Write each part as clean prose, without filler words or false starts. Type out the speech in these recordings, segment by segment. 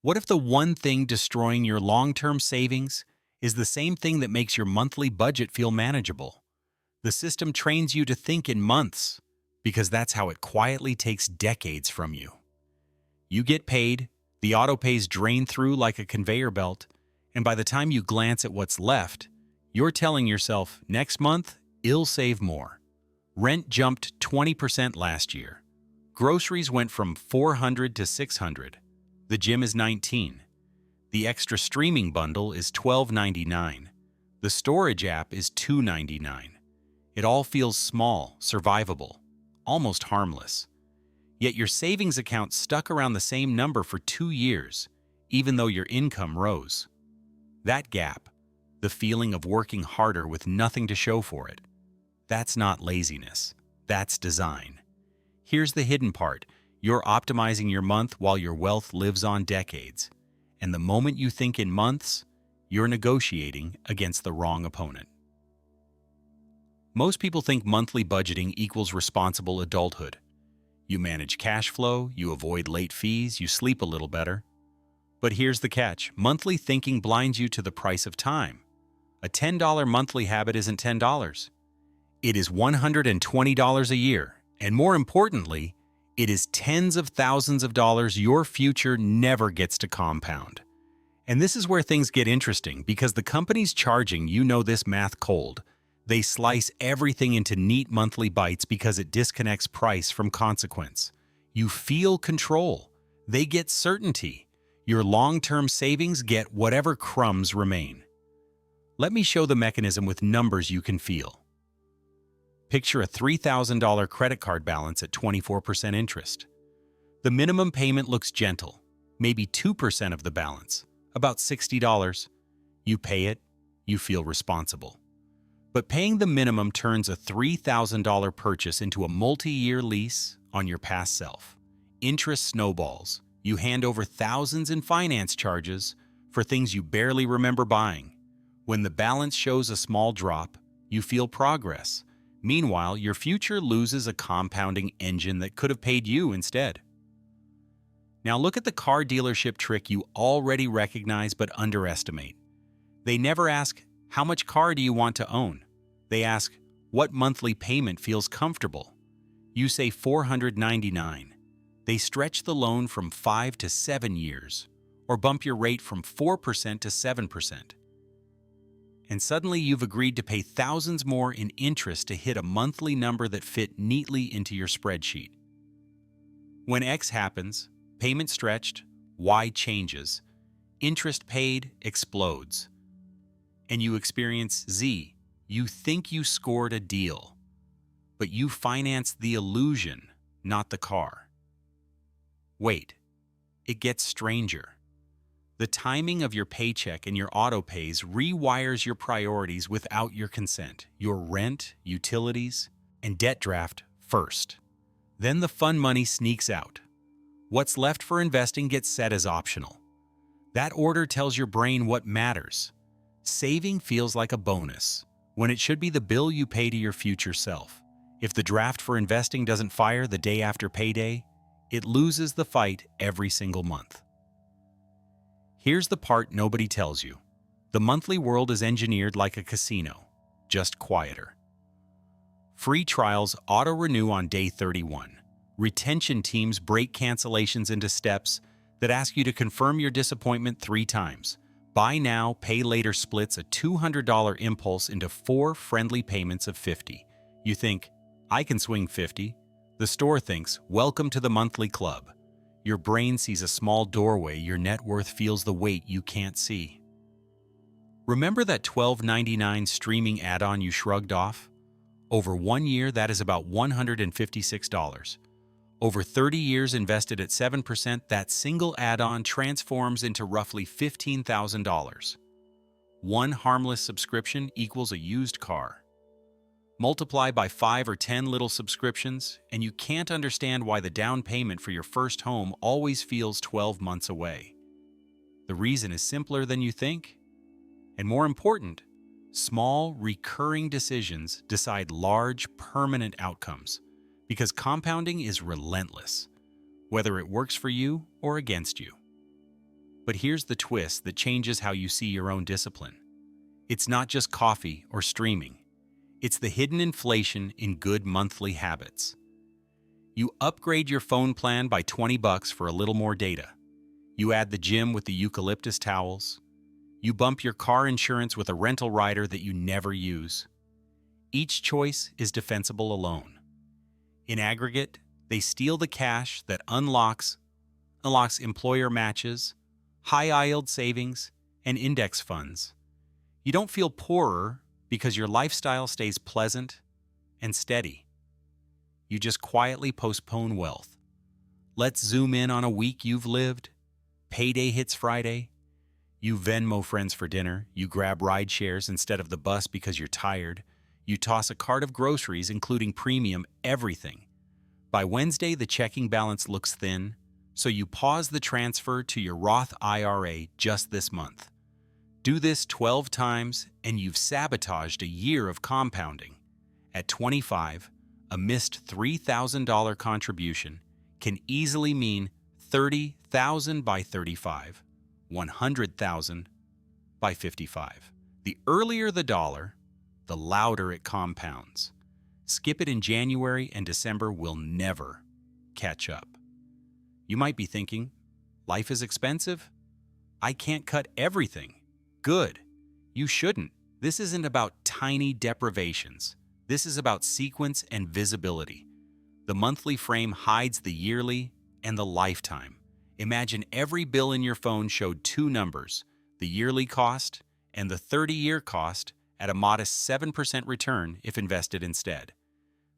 What if the one thing destroying your long-term savings is the same thing that makes your monthly budget feel manageable? The system trains you to think in months because that's how it quietly takes decades from you. You get paid, the autopays drain through like a conveyor belt, and by the time you glance at what's left, you're telling yourself, next month, I'll save more. Rent jumped 20% last year. Groceries went from 400 to 600. The gym is 19. The extra streaming bundle is $12.99. The storage app is $2.99. It all feels small, survivable, almost harmless. Yet your savings account stuck around the same number for 2 years, even though your income rose. That gap, the feeling of working harder with nothing to show for it, that's not laziness, that's design. Here's the hidden part. You're optimizing your month while your wealth lives on decades. And the moment you think in months, you're negotiating against the wrong opponent. Most people think monthly budgeting equals responsible adulthood. You manage cash flow, you avoid late fees, you sleep a little better. But here's the catch. Monthly thinking blinds you to the price of time. A $10 monthly habit isn't $10. It is $120 a year. And more importantly, it is tens of thousands of dollars your future never gets to compound. And this is where things get interesting because the companies charging you know this math cold. They slice everything into neat monthly bites because it disconnects price from consequence. You feel control. They get certainty. Your long-term savings get whatever crumbs remain. Let me show the mechanism with numbers you can feel. Picture a $3,000 credit card balance at 24% interest. The minimum payment looks gentle, maybe 2% of the balance, about $60. You pay it, you feel responsible. But paying the minimum turns a $3,000 purchase into a multi-year lease on your past self. Interest snowballs. You hand over thousands in finance charges for things you barely remember buying. When the balance shows a small drop, you feel progress. Meanwhile, your future loses a compounding engine that could have paid you instead. Now look at the car dealership trick you already recognize but underestimate. They never ask, how much car do you want to own? They ask, what monthly payment feels comfortable? You say $499. They stretch the loan from 5 to 7 years, or bump your rate from 4% to 7%. And suddenly you've agreed to pay thousands more in interest to hit a monthly number that fit neatly into your spreadsheet. When X happens, payment stretched, Y changes, interest paid explodes, and you experience Z. You think you scored a deal, but you financed the illusion, not the car. Wait, it gets stranger. The timing of your paycheck and your autopays rewires your priorities without your consent. Your rent, utilities, and debt draft first. Then the fun money sneaks out. What's left for investing gets set as optional. That order tells your brain what matters. Saving feels like a bonus, when it should be the bill you pay to your future self. If the draft for investing doesn't fire the day after payday, it loses the fight every single month. Here's the part nobody tells you. The monthly world is engineered like a casino, just quieter. Free trials auto-renew on day 31. Retention teams break cancellations into steps that ask you to confirm your disappointment 3 times. Buy now, pay later splits a $200 impulse into 4 friendly payments of $50. You think, I can swing $50. The store thinks, welcome to the monthly club. Your brain sees a small doorway, your net worth feels the weight you can't see. Remember that $12.99 streaming add-on you shrugged off? Over 1 year, that is about $156. Over 30 years invested at 7%, that single add-on transforms into roughly $15,000. One harmless subscription equals a used car. Multiply by 5 or 10 little subscriptions, and you can't understand why the down payment for your first home always feels 12 months away. The reason is simpler than you think. And more important, small, recurring decisions decide large, permanent outcomes, because compounding is relentless, whether it works for you or against you. But here's the twist that changes how you see your own discipline. It's not just coffee or streaming. It's the hidden inflation in good monthly habits. You upgrade your phone plan by $20 for a little more data. You add the gym with the eucalyptus towels. You bump your car insurance with a rental rider that you never use. Each choice is defensible alone. In aggregate, they steal the cash that unlocks employer matches, high-yield savings, and index funds. You don't feel poorer because your lifestyle stays pleasant and steady. You just quietly postpone wealth. Let's zoom in on a week you've lived. Payday hits Friday. You Venmo friends for dinner. You grab ride shares instead of the bus because you're tired. You toss a cart of groceries, including premium everything. By Wednesday, the checking balance looks thin, so you pause the transfer to your Roth IRA just this month. Do this 12 times, and you've sabotaged a year of compounding. At 25, a missed $3,000 contribution can easily mean $30,000 by 35, $100,000 by 55. The earlier the dollar, the louder it compounds. Skip it in January and December will never catch up. You might be thinking, life is expensive? I can't cut everything. Good. You shouldn't. This isn't about tiny deprivations. This is about sequence and visibility. The monthly frame hides the yearly and the lifetime. Imagine every bill in your phone showed two numbers, the yearly cost and the 30-year cost at a modest 7% return if invested instead.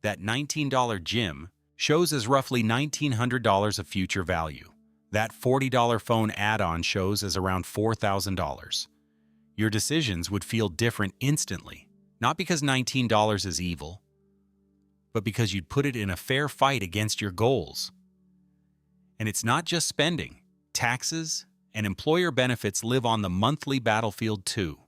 That $19 gym shows as roughly $1,900 of future value. That $40 phone add-on shows as around $4,000. Your decisions would feel different instantly, not because $19 is evil, but because you'd put it in a fair fight against your goals. And it's not just spending. Taxes and employer benefits live on the monthly battlefield too.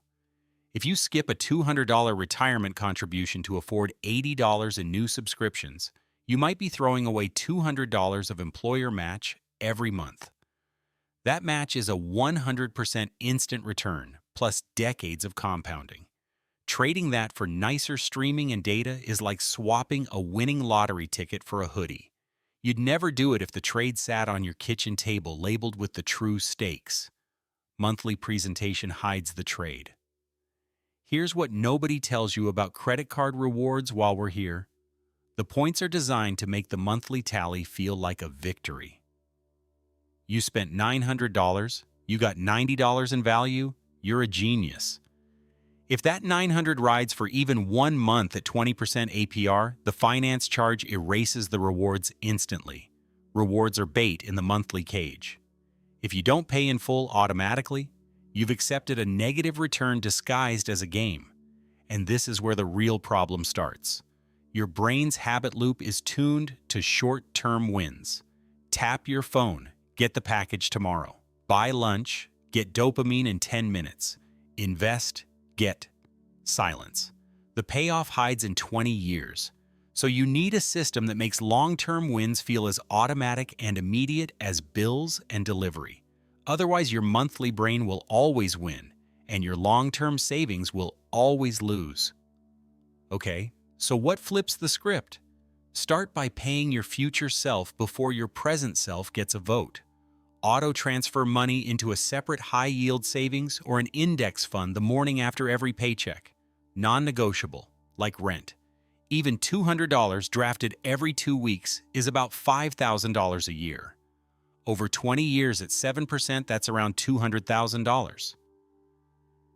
If you skip a $200 retirement contribution to afford $80 in new subscriptions, you might be throwing away $200 of employer match every month. That match is a 100% instant return, plus decades of compounding. Trading that for nicer streaming and data is like swapping a winning lottery ticket for a hoodie. You'd never do it if the trade sat on your kitchen table labeled with the true stakes. Monthly presentation hides the trade. Here's what nobody tells you about credit card rewards while we're here. The points are designed to make the monthly tally feel like a victory. You spent $900, you got $90 in value, you're a genius. If that $900 rides for even 1 month at 20% APR, the finance charge erases the rewards instantly. Rewards are bait in the monthly cage. If you don't pay in full automatically, you've accepted a negative return disguised as a game. And this is where the real problem starts. Your brain's habit loop is tuned to short-term wins. Tap your phone, get the package tomorrow. Buy lunch, get dopamine in 10 minutes. Invest, get silence. The payoff hides in 20 years. So you need a system that makes long-term wins feel as automatic and immediate as bills and delivery. Otherwise, your monthly brain will always win, and your long-term savings will always lose. Okay, so what flips the script? Start by paying your future self before your present self gets a vote. Auto-transfer money into a separate high-yield savings or an index fund the morning after every paycheck. Non-negotiable, like rent. Even $200 drafted every 2 weeks is about $5,000 a year. Over 20 years at 7%, that's around $200,000.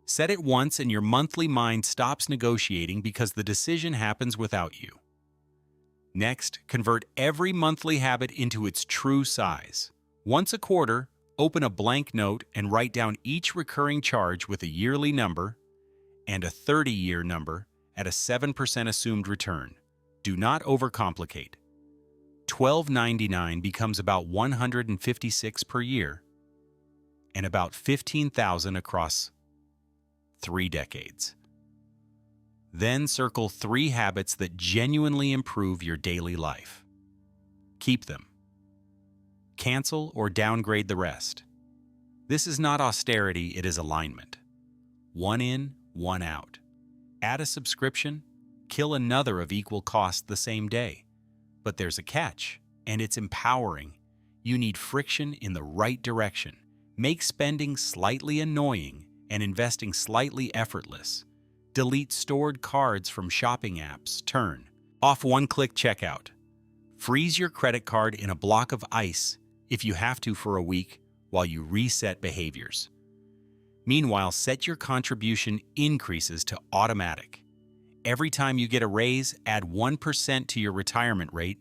Set it once and your monthly mind stops negotiating because the decision happens without you. Next, convert every monthly habit into its true size. Once a quarter, open a blank note and write down each recurring charge with a yearly number and a 30-year number at a 7% assumed return. Do not overcomplicate. $12.99 becomes about $156 per year and about $15,000 across 3 decades. Then circle 3 habits that genuinely improve your daily life. Keep them. Cancel or downgrade the rest. This is not austerity, it is alignment. One in, one out. Add a subscription, kill another of equal cost the same day. But there's a catch, and it's empowering. You need friction in the right direction. Make spending slightly annoying and investing slightly effortless. Delete stored cards from shopping apps. Turn off one-click checkout. Freeze your credit card in a block of ice if you have to for a week while you reset behaviors. Meanwhile, set your contribution increases to automatic. Every time you get a raise, add 1% to your retirement rate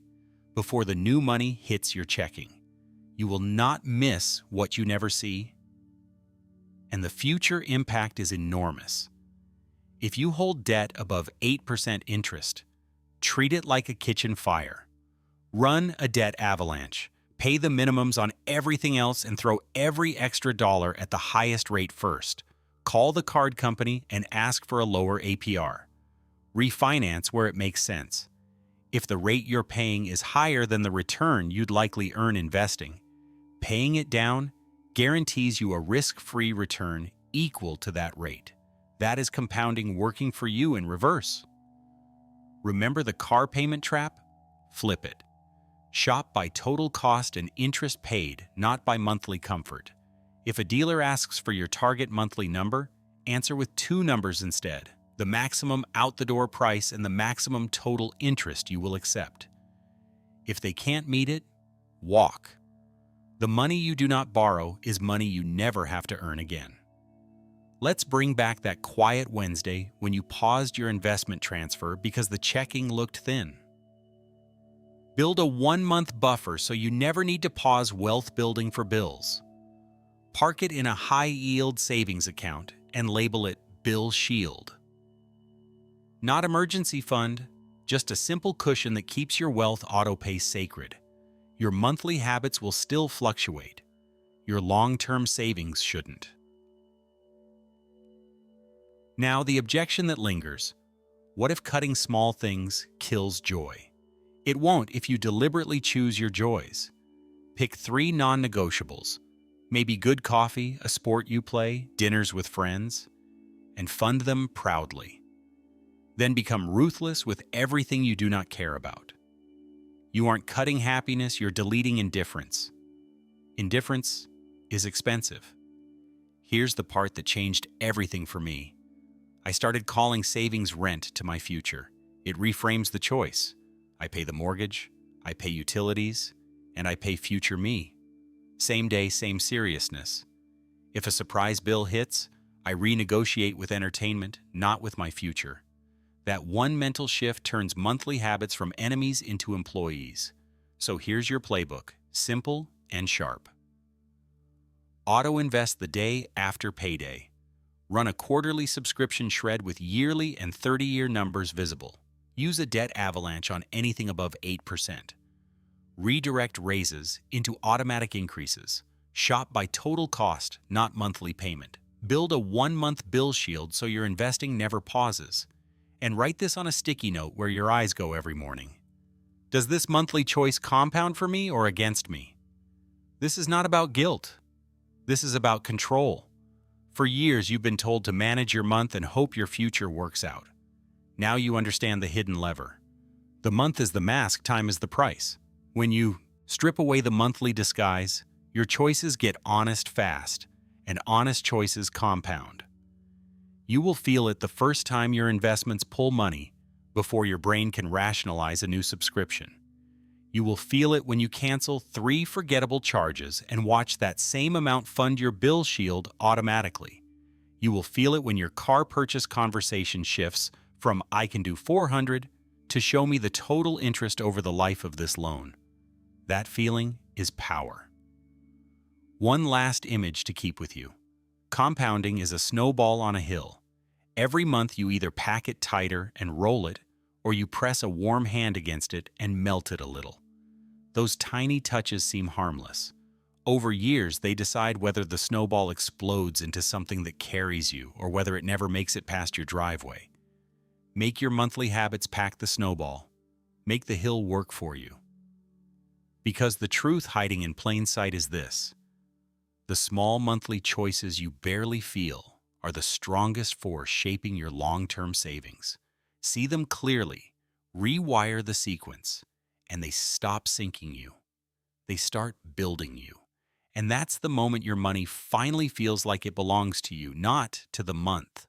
before the new money hits your checking. You will not miss what you never see, and the future impact is enormous. If you hold debt above 8% interest, treat it like a kitchen fire. Run a debt avalanche. Pay the minimums on everything else and throw every extra dollar at the highest rate first. Call the card company and ask for a lower APR. Refinance where it makes sense. If the rate you're paying is higher than the return you'd likely earn investing, paying it down guarantees you a risk-free return equal to that rate. That is compounding working for you in reverse. Remember the car payment trap? Flip it. Shop by total cost and interest paid, not by monthly comfort. If a dealer asks for your target monthly number, answer with two numbers instead: the maximum out-the-door price and the maximum total interest you will accept. If they can't meet it, walk. The money you do not borrow is money you never have to earn again. Let's bring back that quiet Wednesday when you paused your investment transfer because the checking looked thin. Build a 1-month buffer so you never need to pause wealth building for bills. Park it in a high-yield savings account and label it Bill Shield. Not emergency fund, just a simple cushion that keeps your wealth auto-pay sacred. Your monthly habits will still fluctuate. Your long-term savings shouldn't. Now, the objection that lingers: what if cutting small things kills joy? It won't if you deliberately choose your joys. Pick 3 non-negotiables, maybe good coffee, a sport you play, dinners with friends, and fund them proudly. Then become ruthless with everything you do not care about. You aren't cutting happiness, you're deleting indifference. Indifference is expensive. Here's the part that changed everything for me. I started calling savings rent to my future. It reframes the choice. I pay the mortgage, I pay utilities, and I pay future me. Same day, same seriousness. If a surprise bill hits, I renegotiate with entertainment, not with my future. That one mental shift turns monthly habits from enemies into employees. So here's your playbook, simple and sharp. Auto-invest the day after payday. Run a quarterly subscription shred with yearly and 30-year numbers visible. Use a debt avalanche on anything above 8%. Redirect raises into automatic increases. Shop by total cost, not monthly payment. Build a 1-month bill shield so your investing never pauses. And write this on a sticky note where your eyes go every morning. Does this monthly choice compound for me or against me? This is not about guilt. This is about control. For years, you've been told to manage your month and hope your future works out. Now you understand the hidden lever. The month is the mask, time is the price. When you strip away the monthly disguise, your choices get honest fast, and honest choices compound. You will feel it the first time your investments pull money before your brain can rationalize a new subscription. You will feel it when you cancel 3 forgettable charges and watch that same amount fund your bill shield automatically. You will feel it when your car purchase conversation shifts from "I can do $400" to "show me the total interest over the life of this loan." That feeling is power. One last image to keep with you. Compounding is a snowball on a hill. Every month you either pack it tighter and roll it, or you press a warm hand against it and melt it a little. Those tiny touches seem harmless. Over years, they decide whether the snowball explodes into something that carries you or whether it never makes it past your driveway. Make your monthly habits pack the snowball. Make the hill work for you. Because the truth hiding in plain sight is this: The small monthly choices you barely feel are the strongest force shaping your long-term savings. See them clearly, rewire the sequence, and they stop sinking you. They start building you. And that's the moment your money finally feels like it belongs to you, not to the month.